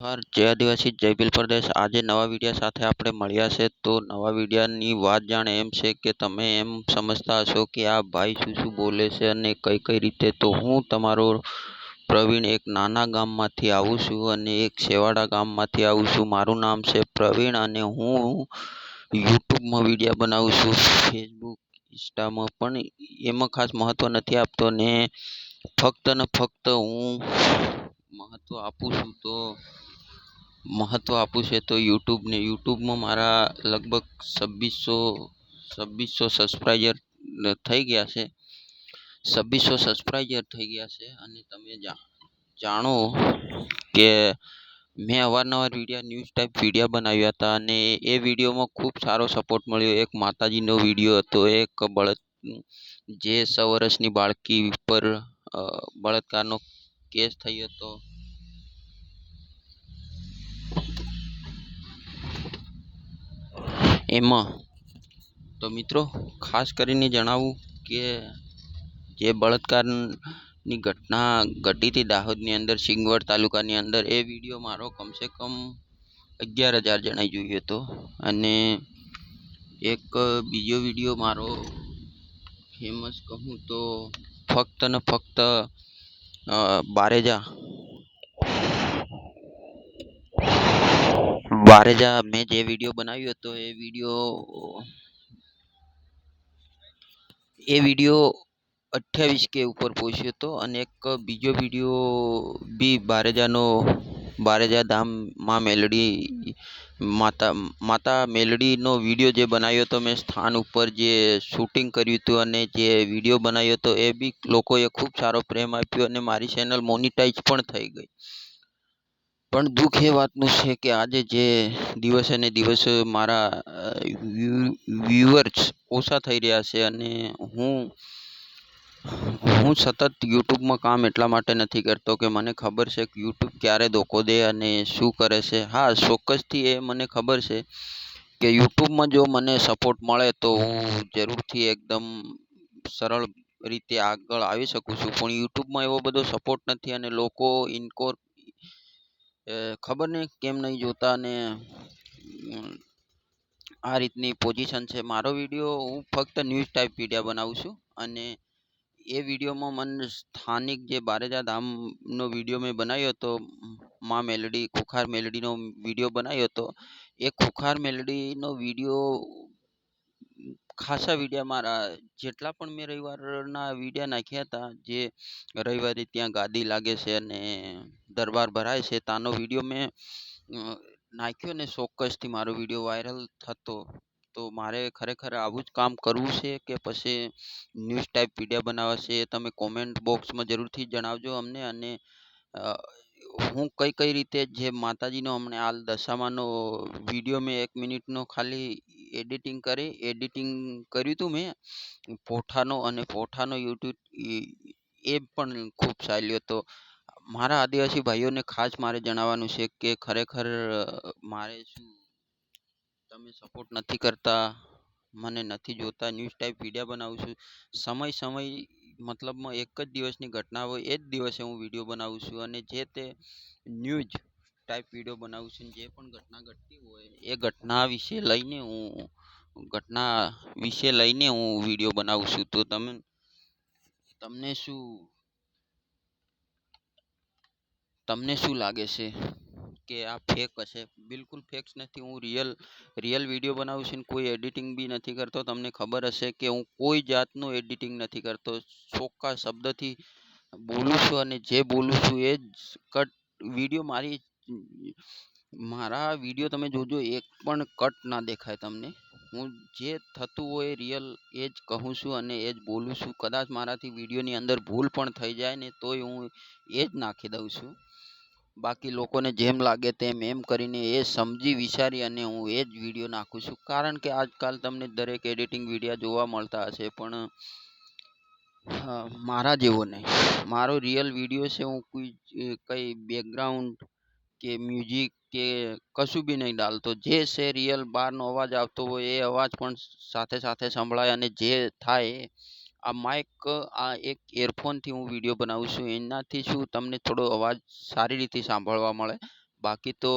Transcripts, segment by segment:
નમસ્કાર, જય આદિવાસી જય ભીલ પ્રદેશ। આજે નવા વિડીયા સાથે આપણે મળ્યા છે। તો નવા વિડીયાની વાત જાણે એમ છે કે તમે એમ સમજતા હશો કે આ ભાઈ શું બોલે છે અને કઈ કઈ રીતે। તો હું તમારો પ્રવીણ એક નાના ગામમાંથી આવું છું અને એક છેવાડા ગામમાંથી આવું છું। મારું નામ છે પ્રવીણ અને હું યુટ્યુબમાં વિડીયા બનાવું છું, ફેસબુક, ઇન્સ્ટામાં, પણ એમાં ખાસ મહત્વ નથી આપતો ને ફક્ત ને ફક્ત હું મહત્વ આપું છે તો યુટ્યુબને। યુટ્યુબમાં મારા લગભગ 2600 સબસ્ક્રાઈબર થઈ ગયા છે। 2600 સબસ્ક્રાઈબર થઈ ગયા છે અને તમે જાણો કે મેં અવારનવાર ન્યૂઝ ટાઈપ વિડીયા બનાવ્યા હતા અને એ વિડીયોમાં ખૂબ સારો સપોર્ટ મળ્યો। એક માતાજીનો વિડીયો હતો, એક જે 6 વર્ષની બાળકી પર બળાત્કારનો કેસ થયો હતો। એમાં તો મિત્રો ખાસ કરીને જણાવું કે જે બળાત્કારની ઘટના ઘટી હતી દાહોદની અંદર, સિંગવડ તાલુકાની અંદર, એ વિડીયો મારો કમસે કમ 11,000 જણાએ જોયો હતો। અને એક બીજો વિડીયો મારો ફેમસ કહું તો ફક્ત ને ફક્ત બારેજા મેં જે વિડીયો બનાવ્યો હતો એ વિડીયો 28K ઉપર પહોંચ્યો હતો। અને એક બીજો વિડીયો બી બારેજા ધામ માતા મેલડીનો વિડીયો જે બનાવ્યો હતો મેં, સ્થાન ઉપર જે શૂટિંગ કર્યું હતું અને જે વિડીયો બનાવ્યો હતો એ બી લોકોએ ખૂબ સારો પ્રેમ આપ્યો અને મારી ચેનલ મોનિટાઈઝ પણ થઈ ગઈ। પણ દુઃખ એ વાતનું છે કે આજે જે દિવસે ને દિવસે મારા વ્યુઅર્સ ઓછા થઈ રહ્યા છે અને હું સતત યુટ્યુબમાં કામ એટલા માટે નથી કરતો કે મને ખબર છે કે યુટ્યુબ ક્યારે ધોકો દે અને શું કરે છે। હા, ચોક્કસથી એ મને ખબર છે કે યુટ્યુબમાં જો મને સપોર્ટ મળે તો હું જરૂરથી એકદમ સરળ રીતે આગળ આવી શકું છું, પણ યુટ્યુબમાં એવો બધો સપોર્ટ નથી અને લોકો ખબર નહીં કેમ નહીં જોતા અને આ રીતની પોઝિશન છે। મારો વિડીયો હું ફક્ત ન્યૂઝ ટાઈપ વિડીયા બનાવું છું અને એ વિડીયોમાં મને સ્થાનિક જે બારેજા ધામનો વિડીયો મેં બનાવ્યો હતો, માં મેલડી, ખુખાર મેલડીનો વિડીયો બનાવ્યો હતો। એ ખુખાર મેલડીનો વિડીયો ખાસા વિડીયા મારા જેટલા પણ મેં રવિવારના વિડીયા નાખ્યા હતા, જે રવિવારે ત્યાં ગાદી લાગે છે અને દરબાર ભરાય છે તાનો વિડીયો મેં નાખ્યો ને ચોક્કસથી મારો વિડીયો વાયરલ થતો। તો મારે ખરેખર આવું જ કામ કરવું છે કે પછી ન્યૂઝ ટાઈપ વિડીયા બનાવવા છે? તમે કોમેન્ટ બોક્સમાં જરૂરથી જણાવજો અમને। અને હું કઈ રીતે જે માતાજીનો હમણાં હાલ દશામાનો વિડીયો મેં 1 મિનિટનો ખાલી એડિટિંગ કર્યું હતું મેં પોઠાનો યુટ્યુબ એ પણ ખૂબ ચાલ્યો હતો। મારા આદિવાસી ભાઈઓને ખાસ મારે જણાવવાનું છે કે ખરેખર મારે શું તમે સપોર્ટ નથી કરતા, મને નથી જોતા, ન્યૂઝ ટાઈપ વિડીયા બનાવું છું, સમય મતલબમાં એક જ દિવસની ઘટના હોય એ જ દિવસે હું વિડીયો બનાવું છું અને જે તે ન્યૂઝ ટાઈપ વિડીયો બનાવું છું। જે પણ ઘટના ઘટતી હોય એ ઘટના વિશે લઈને હું વિડીયો બનાવું છું। તો તમને શું લાગે છે કે આ ફેક હશે? બિલકુલ ફેક નથી, હું રિયલ વિડીયો બનાવું છું, કોઈ એડિટિંગ બી નથી કરતો। તમને ખબર હશે કે હું કોઈ જાતનું એડિટિંગ નથી કરતો, ચોખ્ખા શબ્દથી બોલું છું અને જે બોલું છું એ જ કટ વિડીયો મારા વિડીયો તમે જોજો, એક પણ કટ ના દેખાય તમને। હું જે થતું હોય રિયલ એ જ કહું છું અને એ જ બોલું છું। કદાચ મારાથી વિડીયોની અંદર ભૂલ પણ થઈ જાય ને તોય હું એ જ નાખી દઉં છું। બાકી લોકોને જેમ લાગે તેમ એમ કરીને એ સમજી વિચારી અને હું એ જ વિડીયો નાખું છું। કારણ કે આજકાલ તમને દરેક એડિટિંગ વિડીયા જોવા મળતા હશે, પણ મારા જેવો નહીં, મારો રિયલ વિડીયો છે। હું કઈ બેકગ્રાઉન્ડ કે મ્યુઝિક કે કશું બી નહીં ડાલતો, જે છે રિયલ બહારનો અવાજ આવતો હોય એ અવાજ પણ સાથે સંભળાય અને જે થાય આ એક એરફોનથી હું વિડીયો બનાવું છું, એનાથી શું તમને થોડો અવાજ સારી રીતે સાંભળવા મળે। બાકી તો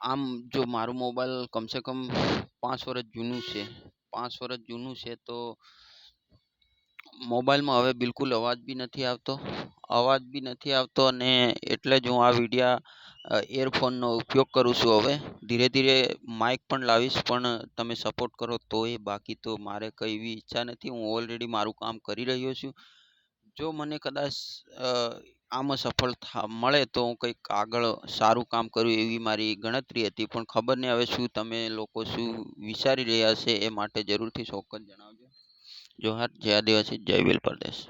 આમ જો મારું મોબાઈલ કમસે કમ 5 વર્ષ જૂનું છે. 5 વર્ષ જૂનું છે તો મોબાઈલમાં હવે બિલકુલ અવાજ બી નથી આવતો અને એટલે જ હું આ એરફોનનો ઉપયોગ કરું છું હવે. ધીરે ધીરે માઈક પણ લાવીશ પણ તમે સપોર્ટ કરો તોય, બાકી તો મારે કઈ એવી ઈચ્છા નથી. હું ઓલરેડી મારું કામ કરી રહ્યો છું. જો મને કદાચ આમાં મળે તો હું કંઈક આગળ સારું કામ કરું એવી મારી ગણતરી હતી, પણ ખબર નહીં હવે શું તમે લોકો શું વિચારી રહ્યા છે, એ માટે જરૂરથી ચોક્કસ જણાવજો. જોહાર, જય આદિવાસી, જય ભીલ પ્રદેશ.